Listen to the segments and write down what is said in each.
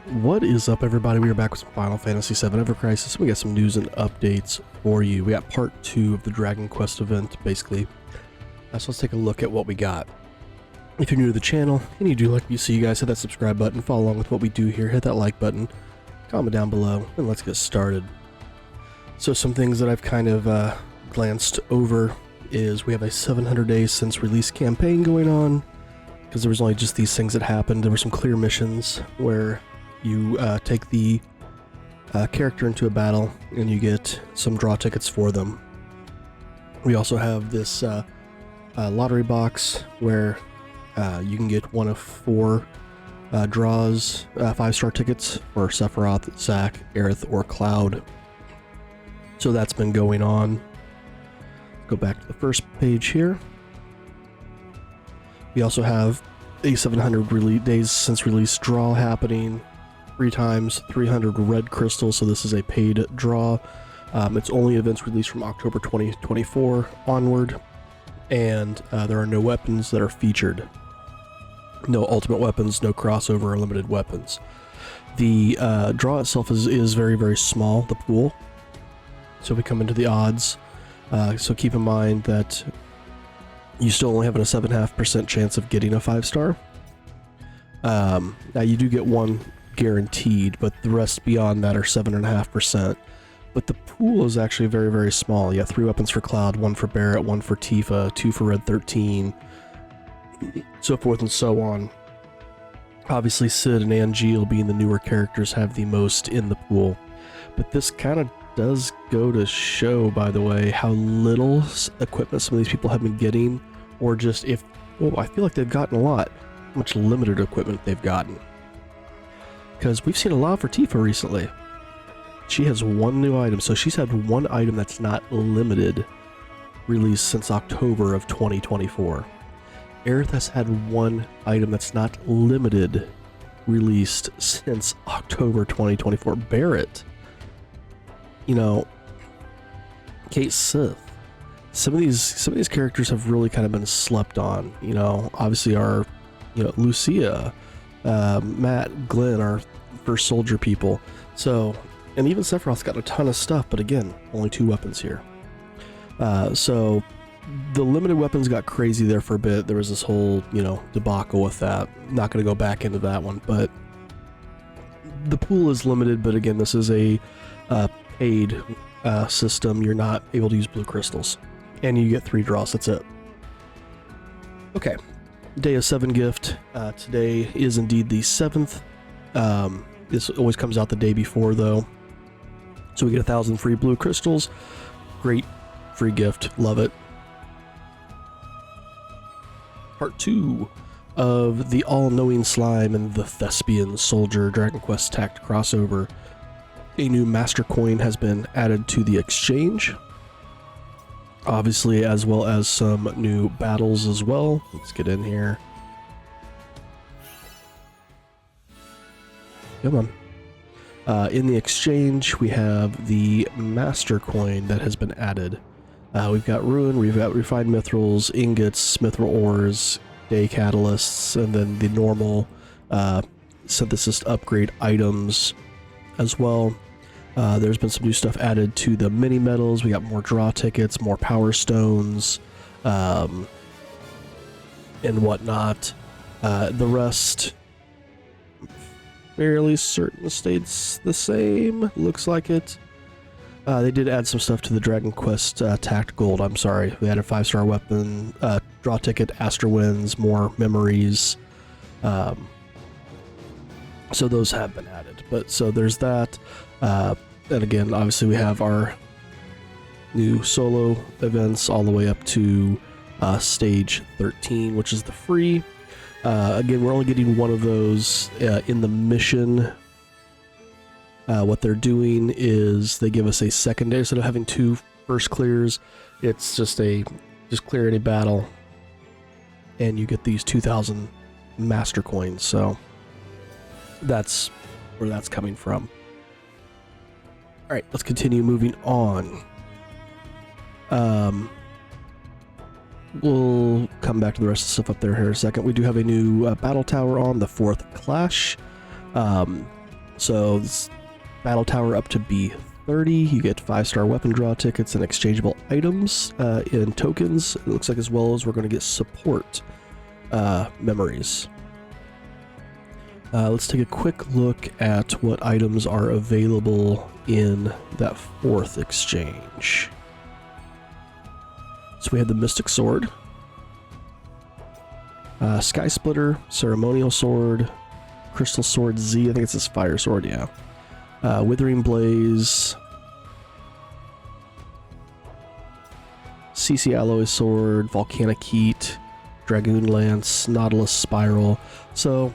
What is up, everybody? We are back with some Final Fantasy VII Ever Crisis. We got some news and updates for you. We got part 2 of the Dragon Quest event, basically. So let's take a look at what we got. If you're new to the channel and you do like what you see, you guys hit that subscribe button, follow along with what we do here, hit that like button, comment down below, and let's get started. So some things that I've kind of glanced over is we have a 700 days since release campaign going on, because there was only just these things that happened. There were some clear missions where you take the character into a battle and you get some draw tickets for them. We also have this lottery box where you can get one of 4 draws, 5-star tickets for Sephiroth, Zack, Aerith, or Cloud. So that's been going on. Go back to the first page here. We also have a 700 days since release draw happening. 3 times 300 red crystals, so this is a paid draw. It's only events released from October 2024 onward, and there are no weapons that are featured. No ultimate weapons, no crossover or limited weapons. The draw itself is very, very small, the pool. So we come into the odds. So keep in mind that you still only have a 7.5% chance of getting a 5-star. Now you do get one guaranteed, but the rest beyond that are 7.5%. But the pool is actually very, very small. You have 3 weapons for Cloud, 1 for Barret, 1 for Tifa, 2 for Red 13, so forth and so on. Obviously Sid and Angeal, being the newer characters, have the most in the pool. But this kind of does go to show, by the way, how little equipment some of these people have been getting, or just if, well, I feel like they've gotten a lot, how much limited equipment they've gotten. Because we've seen a lot for Tifa recently. She has 1 new item, so she's had 1 item that's not limited released since October of 2024. Aerith has had 1 item that's not limited released since October 2024. Barret, you know, Kate Sith. Some of these characters have really kind of been slept on. You know, obviously our, Lucia, Matt, Glenn, our first soldier people. So, and even Sephiroth's got a ton of stuff, but again, only 2 weapons here. So the limited weapons got crazy there for a bit. There was this whole, debacle with that. Not going to go back into that one, but the pool is limited. But again, this is a paid system. You're not able to use blue crystals, and you get 3 draws. That's it. Okay. Day of 7 gift. Today is indeed the 7th. This always comes out the day before, though. So we get 1,000 free blue crystals. Great free gift. Love it. Part 2 of the All-Knowing Slime and the Thespian Soldier Dragon Quest Tact crossover. A new Master Coin has been added to the exchange. Obviously, as well as some new battles as well. Let's get in here. Come on. In the exchange, we have the Master Coin that has been added. We've got Ruin, we've got Refined Mithrils, Ingots, Mithril Ores, Day Catalysts, and then the normal Synthesis upgrade items as well. There's been some new stuff added to the mini metals. We got more draw tickets, more power stones, and whatnot. The rest, fairly certain stays the same. Looks like it. They did add some stuff to the Dragon Quest Tact Gold. I'm sorry. We added 5-star weapon, draw ticket, Astra Winds, more memories. So those have been added. But so there's that. And again, obviously we have our new solo events all the way up to stage 13, which is the free. Again, we're only getting 1 of those in the mission. What they're doing is they give us a secondary, instead of having 2 first clears, it's just clear any battle, and you get these 2,000 master coins. So that's where that's coming from. All right, let's continue moving on. We'll come back to the rest of the stuff up there here in a second. We do have a new battle tower on, the 4th Clash. So this battle tower up to B30. You get 5-star weapon draw tickets and exchangeable items in tokens. It looks like, as well as we're going to get support memories. Let's take a quick look at what items are available in that 4th exchange. So we have the Mystic Sword, Sky Splitter, Ceremonial Sword, Crystal Sword Z, I think it's his Fire Sword, yeah. Withering Blaze, CC Alloy Sword, Volcanic Heat, Dragoon Lance, Nautilus Spiral. So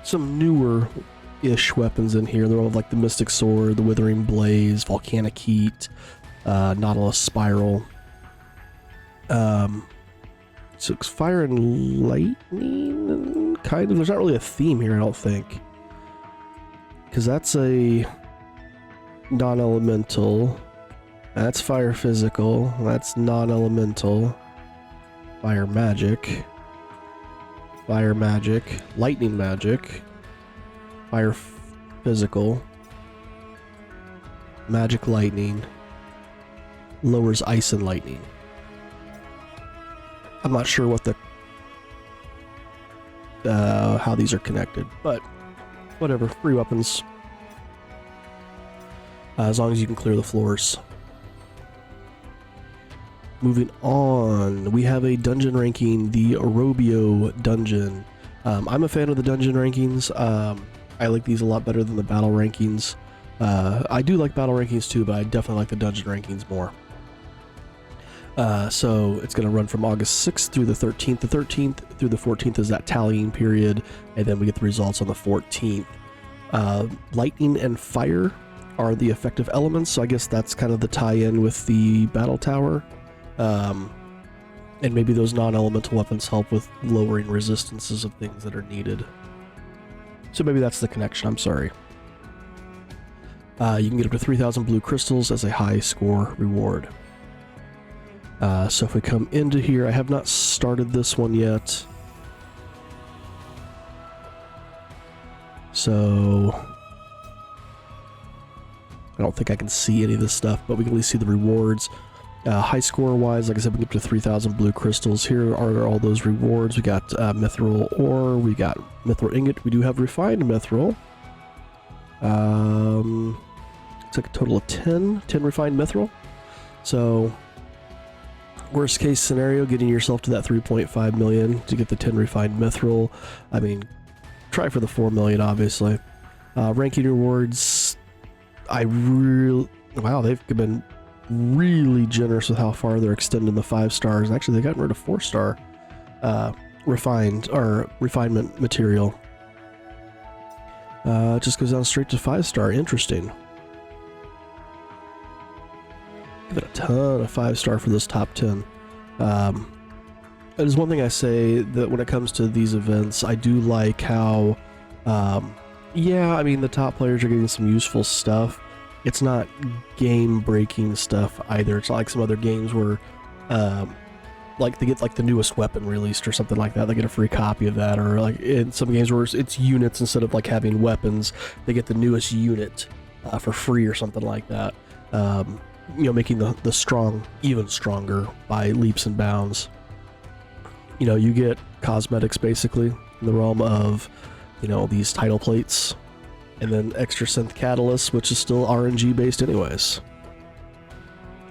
some newer-ish weapons in here. They're all like the Mystic Sword, the Withering Blaze, Volcanic Heat, Nautilus Spiral. So it's fire and lightning, kind of. There's not really a theme here, I don't think. Because that's a non-elemental. That's fire physical. That's non-elemental. Fire magic. Fire magic. Lightning magic. Fire physical. Magic lightning. Lowers ice and lightning. I'm not sure what the how these are connected, but whatever. Free weapons, as long as you can clear the floors. Moving on, we have a dungeon ranking, the Robio dungeon. I'm a fan of the dungeon rankings. I like these a lot better than the battle rankings. I do like battle rankings too, but I definitely like the dungeon rankings more. So it's going to run from August 6th through the 13th. The 13th through the 14th is that tallying period, and then we get the results on the 14th. Lightning and fire are the effective elements, so I guess that's kind of the tie-in with the battle tower. And maybe those non-elemental weapons help with lowering resistances of things that are needed. So maybe that's the connection, I'm sorry. You can get up to 3,000 blue crystals as a high score reward. So if we come into here, I have not started this one yet. So I don't think I can see any of this stuff, but we can at least see the rewards. High score wise, like I said, we get up to 3,000 blue crystals. Here are all those rewards. We got mithril ore, we got mithril ingot. We do have refined mithril. It's like a total of 10 refined mithril. So worst case scenario, getting yourself to that 3.5 million to get the 10 refined mithril. I mean, try for the 4 million, obviously. Ranking rewards, wow, they've been really generous with how far they're extending the 5 stars. Actually, they got rid of 4-star refinement material. It just goes down straight to 5-star. Interesting. Give it a ton of 5-star for this top 10. It is one thing I say that when it comes to these events, I do like how, yeah, I mean, the top players are getting some useful stuff. It's not game-breaking stuff either. It's not like some other games where, like, they get, like, the newest weapon released or something like that. They get a free copy of that. Or, like, in some games where it's units instead of, like, having weapons, they get the newest unit for free or something like that. You know, making the strong even stronger by leaps and bounds. You know, you get cosmetics basically in the realm of, you know, these title plates, and then extra synth catalysts, which is still RNG based anyways,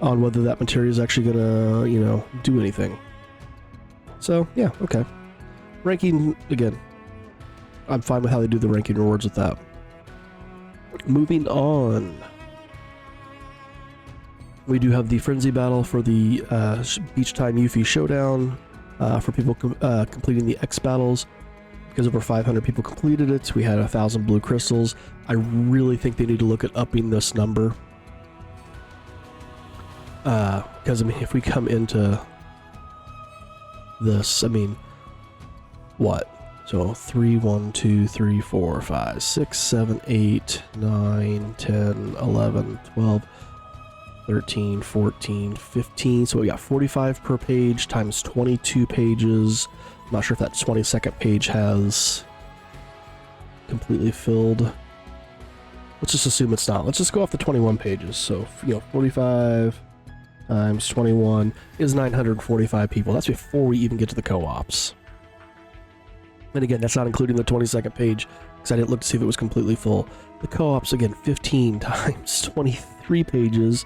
on whether that material is actually gonna, you know, do anything. So yeah, okay. Ranking, again, I'm fine with how they do the ranking rewards with that. Moving on. We do have the Frenzy Battle for the Beach Time Yuffie Showdown for people completing the X battles. Because over 500 people completed it, we had 1,000 blue crystals. I really think they need to look at upping this number. Because, I mean, if we come into this, I mean, what? So 3, 1, 2, 3, 4, 5, 6, 7, 8, 9, 10, 11, 12, 13, 14, 15. So we got 45 per page times 22 pages. I'm not sure if that 22nd page has completely filled. Let's just assume it's not. Let's just go off the 21 pages. So, 45 times 21 is 945 people. That's before we even get to the co-ops. And again, that's not including the 22nd page, because I didn't look to see if it was completely full. The co-ops, again, 15 times 23 pages.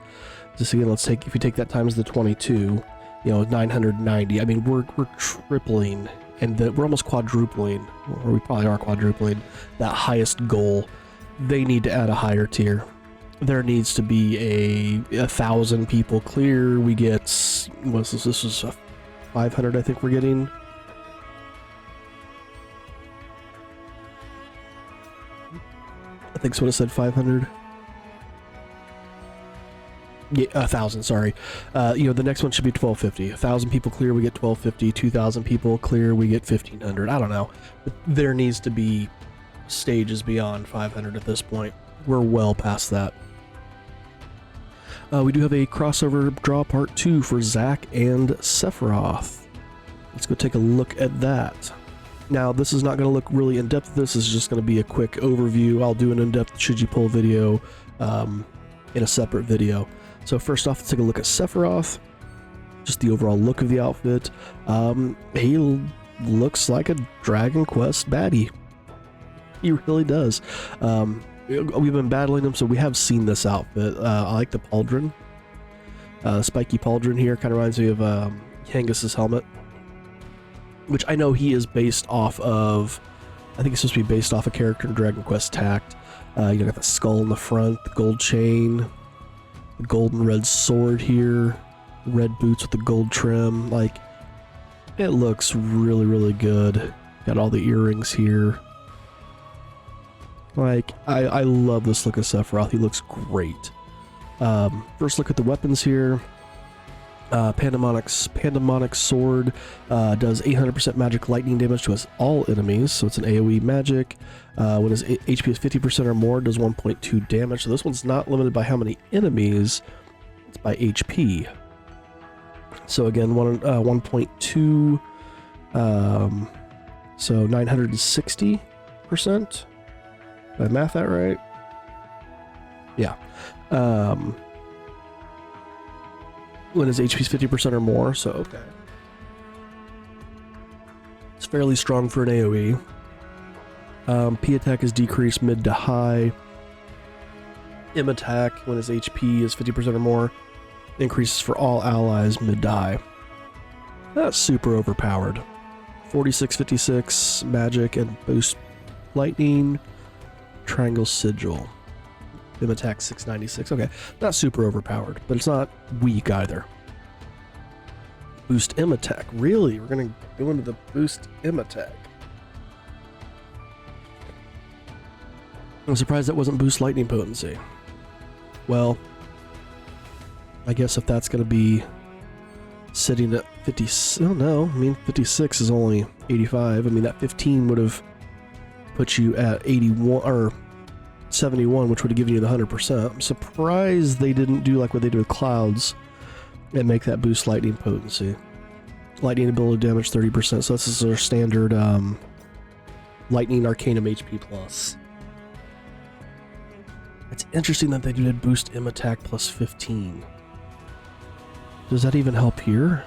Just again, if you take that times the 22, 990. I mean, we're tripling, and we're almost quadrupling, or we probably are quadrupling, that highest goal. They need to add a higher tier. There needs to be 1,000 people clear. We get, what's this? This was 500, I think we're getting. I think so. What it said, 500. Yeah, 1,000. Sorry. The next one should be 1,250. 1,000 people clear, we get 1,250. 2,000 people clear, we get 1,500. I don't know. But there needs to be stages beyond 500 at this point. We're well past that. We do have a crossover draw part 2 for Zack and Sephiroth. Let's go take a look at that. Now, this is not going to look really in-depth. This is just going to be a quick overview. I'll do an in-depth should you pull video in a separate video. So first off, let's take a look at Sephiroth. Just the overall look of the outfit. He looks like a Dragon Quest baddie. He really does. We've been battling him, so we have seen this outfit. I like the pauldron. Spiky pauldron here kind of reminds me of Hangus's helmet, which I know he is based off of. I think it's supposed to be based off a character in Dragon Quest Tact. You got the skull in the front, the gold chain, the golden red sword here, red boots with the gold trim. Like, it looks really, really good. Got all the earrings here. Like, I love this look of Sephiroth. He looks great. First look at the weapons here. Pandemonic sword does 800% magic lightning damage to all enemies, so it's an AoE magic. When his HP is 50% or more, does 1.2 damage. So this one's not limited by how many enemies, it's by HP. So again, 1.2, so 960%. Did I math that right? Yeah. When his HP is 50% or more, so okay. It's fairly strong for an AoE. P attack is decreased mid to high. M attack, when his HP is 50% or more, increases for all allies mid to high. That's super overpowered. 4656 magic and boost lightning. Triangle sigil. M attack 696. Okay, not super overpowered, but it's not weak either. Boost M attack. Really? We're gonna go into the boost M attack. I'm surprised that wasn't boost lightning potency. Well, I guess if that's gonna be sitting at 50, oh no, I mean 56 is only 85. I mean that 15 would have put you at 81 or 71, which would have given you the 100%. I'm surprised they didn't do like what they did with clouds and make that boost lightning potency. Lightning ability damage 30%, so this is our standard lightning arcanum HP plus. It's interesting that they did boost M attack plus 15. Does that even help here?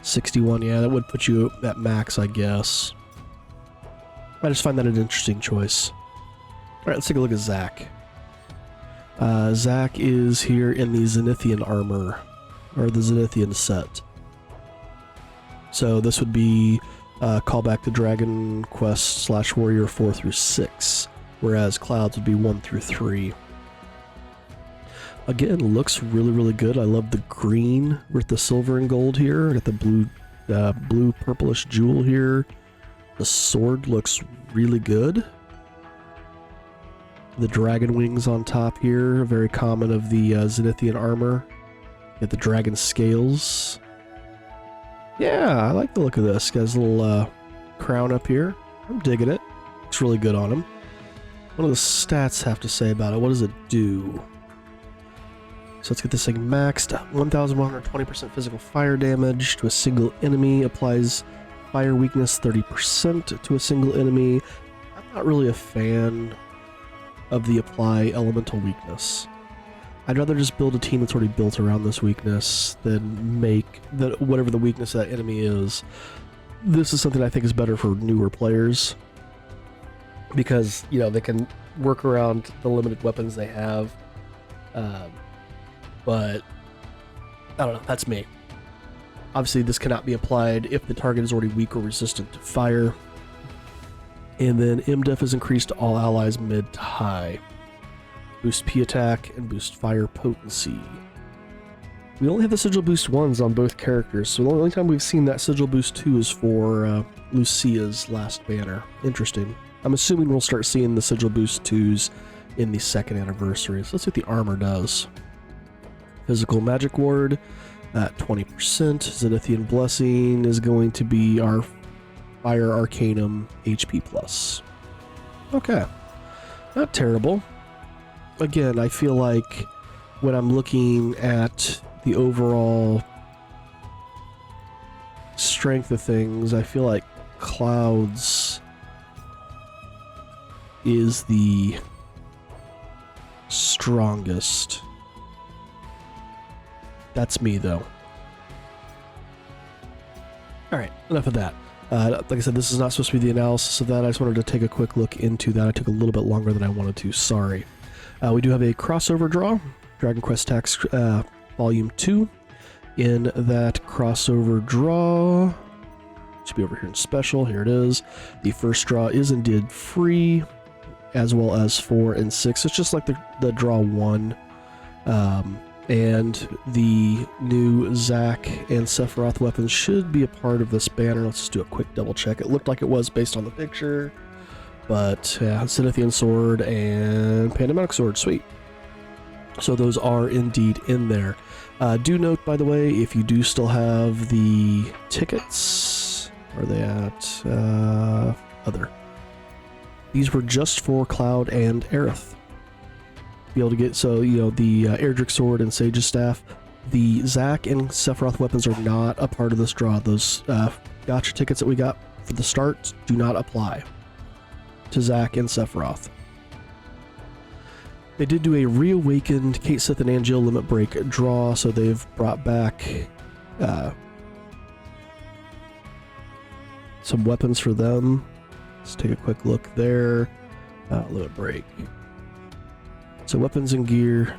61, yeah, that would put you at max, I guess. I just find that an interesting choice. Alright, let's take a look at Zack. Zack is here in the Zenithian armor, or the Zenithian set. So this would be callback to Dragon Quest / Warrior 4 through 6, whereas Clouds would be 1 through 3. Again, looks really, really good. I love the green with the silver and gold here. Got the blue purplish jewel here. The sword looks really good. The dragon wings on top here, very common of the Zenithian armor. Get the dragon scales. Yeah, I like the look of this. Got his little crown up here. I'm digging it. Looks really good on him. What do the stats have to say about it? What does it do? So let's get this thing maxed. 1,120% physical fire damage to a single enemy. Applies fire weakness 30% to a single enemy. I'm not really a fan of the apply elemental weakness. I'd rather just build a team that's already built around this weakness than make whatever the weakness of that enemy is. This is something I think is better for newer players because, you know, they can work around the limited weapons they have. But I don't know, that's me. Obviously, this cannot be applied if the target is already weak or resistant to fire. And then MDEF is increased to all allies mid to high. Boost P attack and boost fire potency. We only have the sigil boost 1s on both characters, so the only time we've seen that sigil boost 2 is for Lucia's last banner. Interesting. I'm assuming we'll start seeing the sigil boost 2s in the 2nd anniversary. So let's see what the armor does. Physical magic ward at 20%. Zenithian blessing is going to be our fire arcanum HP plus. Okay, not terrible. Again, I feel like when I'm looking at the overall strength of things, I feel like Clouds is the strongest. That's me, though. Alright, enough of that. Like I said, this is not supposed to be the analysis of that. I just wanted to take a quick look into that. I took a little bit longer than I wanted to. Sorry. We do have a crossover draw, Dragon Quest Tax Volume 2. In that crossover draw, should be over here in special, here it is. The first draw is indeed free, as well as 4 and 6. It's just like the draw 1. And the new Zac and Sephiroth weapons should be a part of this banner. Let's just do a quick double check. It looked like it was based on the picture. But Zenithian Sword and Pandemic Sword, sweet. So those are indeed in there. Do note, by the way, if you do still have the tickets, where are they at? Other. These were just for Cloud and Aerith. Be able to get, so, you know, the Erdrick Sword and Sage's Staff. The Zac and Sephiroth weapons are not a part of this draw. Those gotcha tickets that we got for the start do not apply to Zac and Sephiroth. They did do a reawakened Kate Sith and Angeal limit break draw, so they've brought back some weapons for them. Let's take a quick look there. Limit break. So weapons and gear,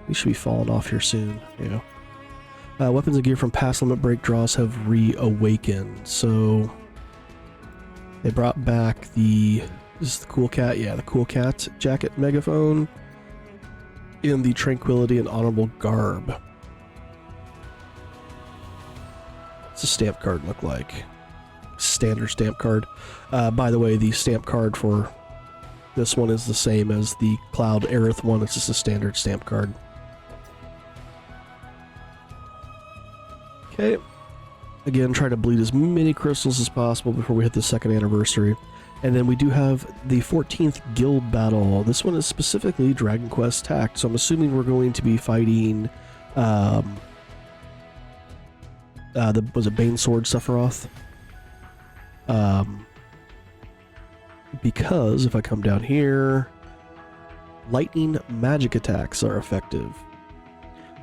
we should be falling off here soon. Yeah. Weapons and gear from past limit break draws have reawakened. So they brought back the, this is the Cool Cat, yeah, the Cool Cat jacket megaphone in the Tranquility and Honorable Garb. What's a stamp card look like? Standard stamp card. By the way, the stamp card for this one is the same as the Cloud Aerith one. It's just a standard stamp card. Okay. Again, try to bleed as many crystals as possible before we hit the 2nd anniversary. And then we do have the 14th Guild Battle. This one is specifically Dragon Quest Tact, so I'm assuming we're going to be fighting was it Bane Sword Sephiroth? Because if I come down here, lightning magic attacks are effective.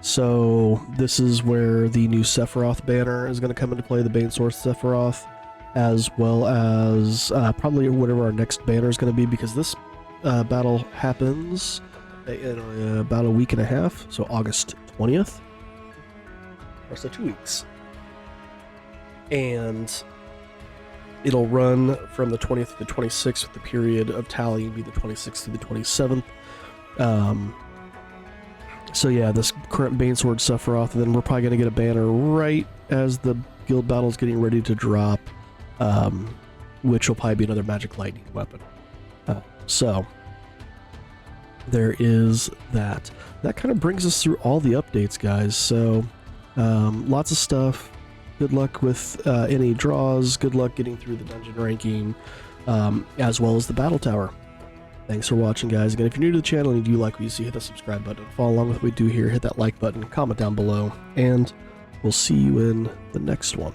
So this is where the new Sephiroth banner is going to come into play, the Bane Sword Sephiroth, as well as probably whatever our next banner is going to be, because this battle happens in about a week and a half, so August 20th, or so 2 weeks. And it'll run from the 20th to the 26th, with the period of tallying be the 26th to the 27th. So yeah, this current Bane Sword Sephiroth, and then we're probably going to get a banner right as the guild battle is getting ready to drop, which will probably be another magic lightning weapon. So there is that. That kind of brings us through all the updates, guys. So lots of stuff. Good luck with any draws. Good luck getting through the dungeon ranking, as well as the battle tower. Thanks for watching, guys. Again, if you're new to the channel and you do like what you see, hit the subscribe button. Follow along with what we do here. Hit that like button, comment down below, and we'll see you in the next one.